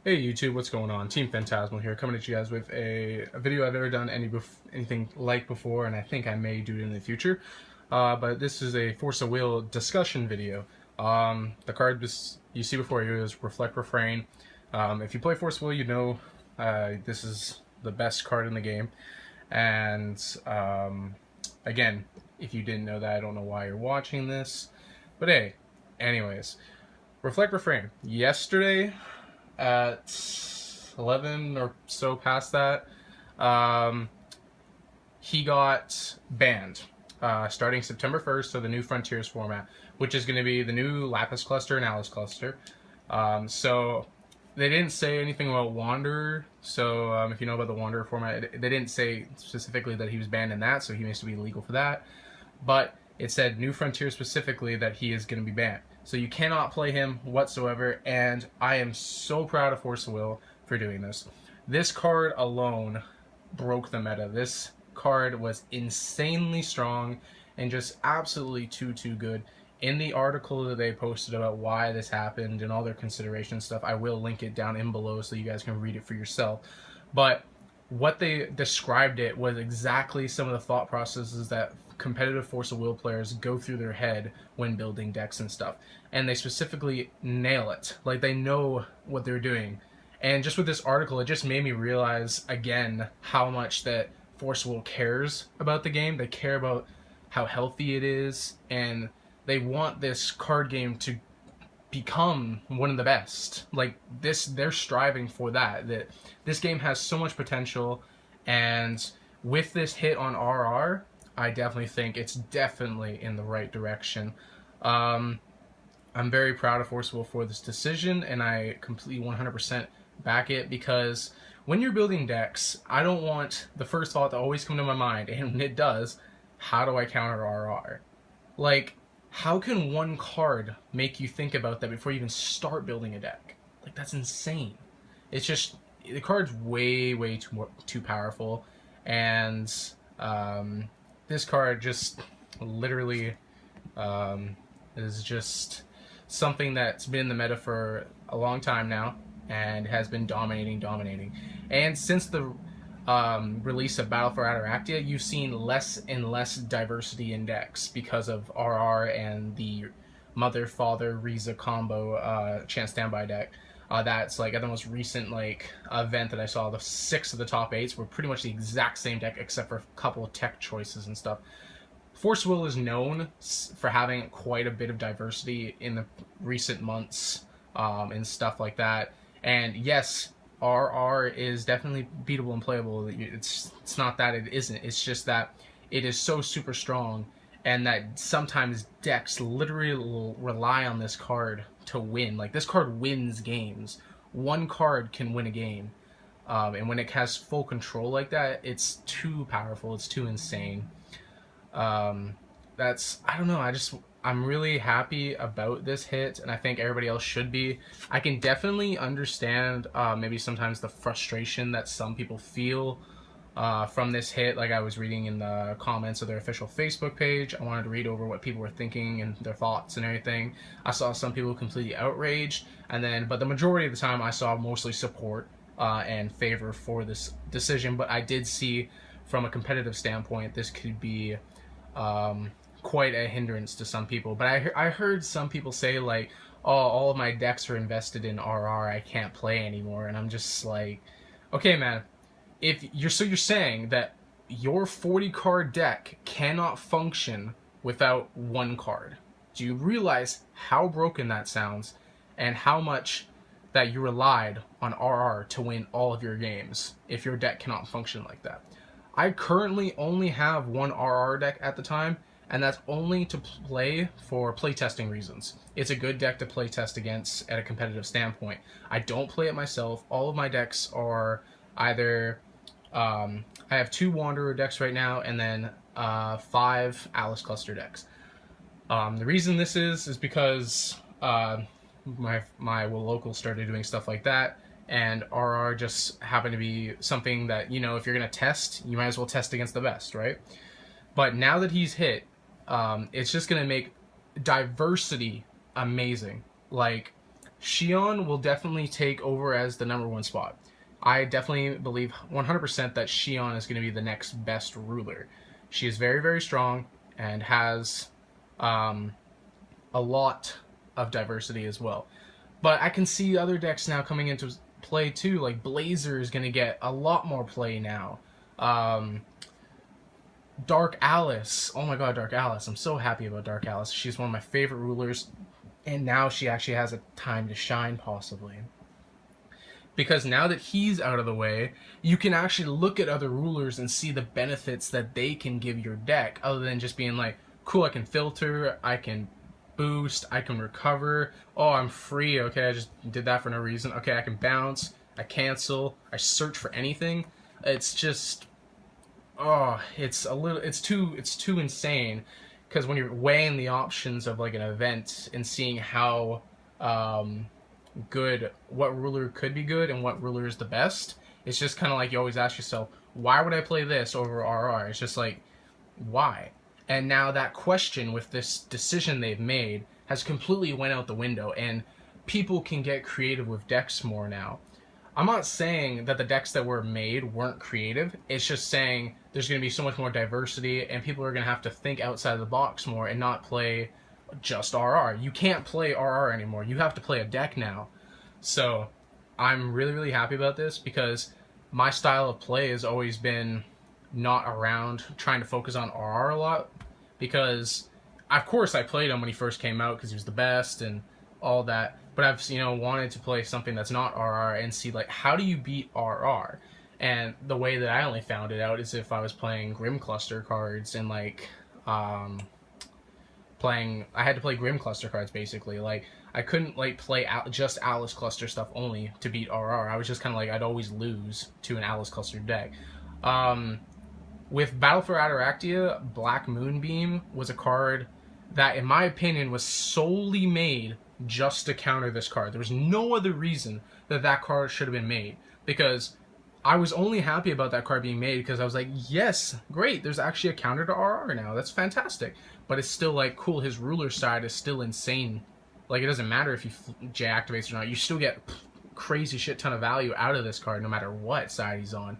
Hey YouTube, what's going on? Team Phantasmal here, coming at you guys with a video I've never done anything like before, and I think I may do it in the future. But this is a Force of Will discussion video. The card you see before you is Reflect, Refrain. If you play Force of Will, you know this is the best card in the game. And again, if you didn't know that, I don't know why you're watching this. But hey, anyways, Reflect, Refrain. Yesterday, at 11 or so past that, he got banned starting September 1st of the new Frontiers format, which is going to be the new Lapis cluster and Alice cluster. So they didn't say anything about Wanderer, so if you know about the Wanderer format, they didn't say specifically that he was banned in that, so he needs to be illegal for that. But it said New Frontier specifically that he is going to be banned. So you cannot play him whatsoever, and I am so proud of Force of Will for doing this. This card alone broke the meta. This card was insanely strong and just absolutely too good. In the article that they posted about why this happened and all their consideration stuff, I will link it down in below so you guys can read it for yourself. But what they described it was exactly some of the thought processes that competitive Force of Will players go through their head when building decks and stuff. And they specifically nail it. Like, they know what they're doing. And just with this article, it just made me realize again how much that Force of Will cares about the game. They care about how healthy it is, and they want this card game to become one of the best. Like this, they're striving for that. That this game has so much potential, and with this hit on RR, I definitely think it's definitely in the right direction. I'm very proud of Force of Will for this decision, and I completely 100% back it, because when you're building decks, I don't want the first thought to always come to my mind, and when it does, how do I counter RR? Like, how can one card make you think about that before you even start building a deck? Like, that's insane. It's just, the card's way too powerful, and this card just literally is just something that's been in the meta for a long time now and has been dominating. And since the release of Battle for Ataraxia, you've seen less and less diversity in decks because of RR and the Mother Father Riza combo Chance Standby deck. That's like at the most recent event that I saw, the 6 of the top 8s were pretty much the exact same deck except for a couple of tech choices and stuff. Force Will is known for having quite a bit of diversity in the recent months and stuff like that. And yes, RR is definitely beatable and playable. It's not that it isn't. It's just that it is so super strong, and that sometimes decks literally will rely on this card to win. Like, this card wins games. One card can win a game. And when it has full control like that, it's too powerful. It's too insane. I don't know, I'm really happy about this hit, and I think everybody else should be. I can definitely understand maybe sometimes the frustration that some people feel from this hit. Like, I was reading in the comments of their official Facebook page. I wanted to read over what people were thinking and their thoughts and everything. I saw some people completely outraged, but the majority of the time I saw mostly support and favor for this decision. But I did see, from a competitive standpoint, this could be quite a hindrance to some people. But I heard some people say, like, oh, all of my decks are invested in RR, I can't play anymore. And I'm just like, okay, man, if you're saying that your 40 card deck cannot function without one card. Do you realize how broken that sounds, and how much that you relied on RR to win all of your games if your deck cannot function like that? I currently only have one RR deck at the time, and that's only to play for playtesting reasons. It's a good deck to playtest against at a competitive standpoint. I don't play it myself. All of my decks are either I have 2 Wanderer decks right now, and then 5 Alice Cluster decks. The reason this is because my local started doing stuff like that, and RR just happened to be something that, you know, if you're going to test, you might as well test against the best, right? But now that he's hit, it's just going to make diversity amazing. Like, Shion will definitely take over as the number one spot. I definitely believe 100% that Shion is going to be the next best ruler. She is very, very strong and has a lot of diversity as well. But I can see other decks now coming into play too. Like Blazer is going to get a lot more play now. Dark Alice. Oh my god, Dark Alice. I'm so happy about Dark Alice. She's one of my favorite rulers. And now she actually has a time to shine, possibly. Because now that he's out of the way, you can actually look at other rulers and see the benefits that they can give your deck, other than just being like, cool, I can filter, I can boost, I can recover, oh, I'm free, okay, I just did that for no reason, okay, I can bounce, I cancel, I search for anything. It's just, oh, it's too insane. Because when you're weighing the options of like an event and seeing how good, what ruler could be good and what ruler is the best, it's just kind of like you always ask yourself, why would I play this over RR? It's just like, why? And now that question with this decision they've made has completely went out the window, and people can get creative with decks more now. I'm not saying that the decks that were made weren't creative. It's just saying there's going to be so much more diversity, and people are going to have to think outside of the box more and not play just RR. You can't play RR anymore. You have to play a deck now. So I'm really, really happy about this, because my style of play has always been not around trying to focus on RR a lot, because of course I played him when he first came out because he was the best and all that. But I've, wanted to play something that's not RR and see, like, how do you beat RR? And the way that I only found it out is if I was playing Grim Cluster cards and, like, I had to play Grim Cluster cards, basically. Like, I couldn't, like, play just Alice Cluster stuff only to beat RR. I was just kind of like, I'd always lose to an Alice Cluster deck. With Battle for Ataraxia, Black Moonbeam was a card that, in my opinion, was solely made just to counter this card. There was no other reason that that card should have been made, because I was only happy about that card being made because I was like, yes, great, there's actually a counter to RR now. That's fantastic. But it's still like, cool, his ruler side is still insane. Like, it doesn't matter if he J activates or not. You still get crazy shit ton of value out of this card no matter what side he's on.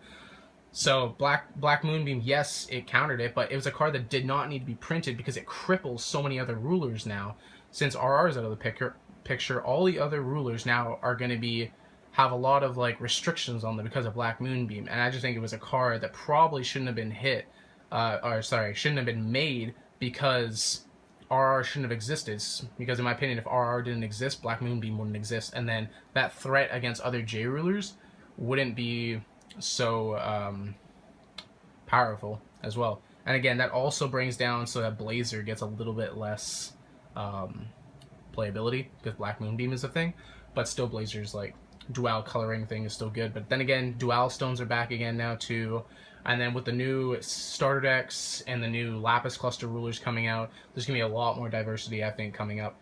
So Black Moonbeam, yes, it countered it, but it was a card that did not need to be printed because it cripples so many other rulers now. Since RR is out of the picture, all the other rulers now are going to have a lot of like restrictions on them because of Black Moonbeam, and I just think it was a card that probably shouldn't have been shouldn't have been made, because RR shouldn't have existed. Because in my opinion, if RR didn't exist, Black Moonbeam wouldn't exist, and then that threat against other J rulers wouldn't be so powerful as well. And again, that also brings down so that Blazer gets a little bit less playability, because Black Moonbeam is a thing, but still Blazer's like dual coloring thing is still good. But then again, dual stones are back again now too, and then with the new starter decks and the new Lapis Cluster rulers coming out, there's gonna be a lot more diversity, I think, coming up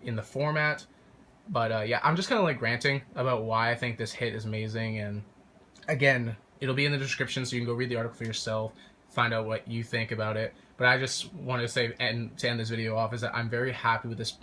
in the format. But yeah, I'm just kind of like ranting about why I think this hit is amazing, and again, it'll be in the description so you can go read the article for yourself, find out what you think about it. But I just wanted to say, and to end this video off, is that I'm very happy with this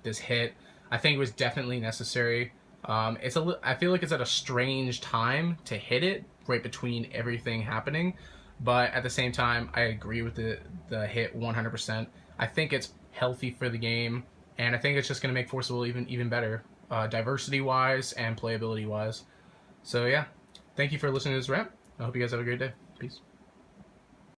this hit. I think it was definitely necessary. I feel like it's at a strange time to hit it, right between everything happening. But at the same time, I agree with the hit 100%. I think it's healthy for the game, and I think it's just going to make Forcible even better, diversity-wise and playability-wise. So yeah, thank you for listening to this rant. I hope you guys have a great day. Peace.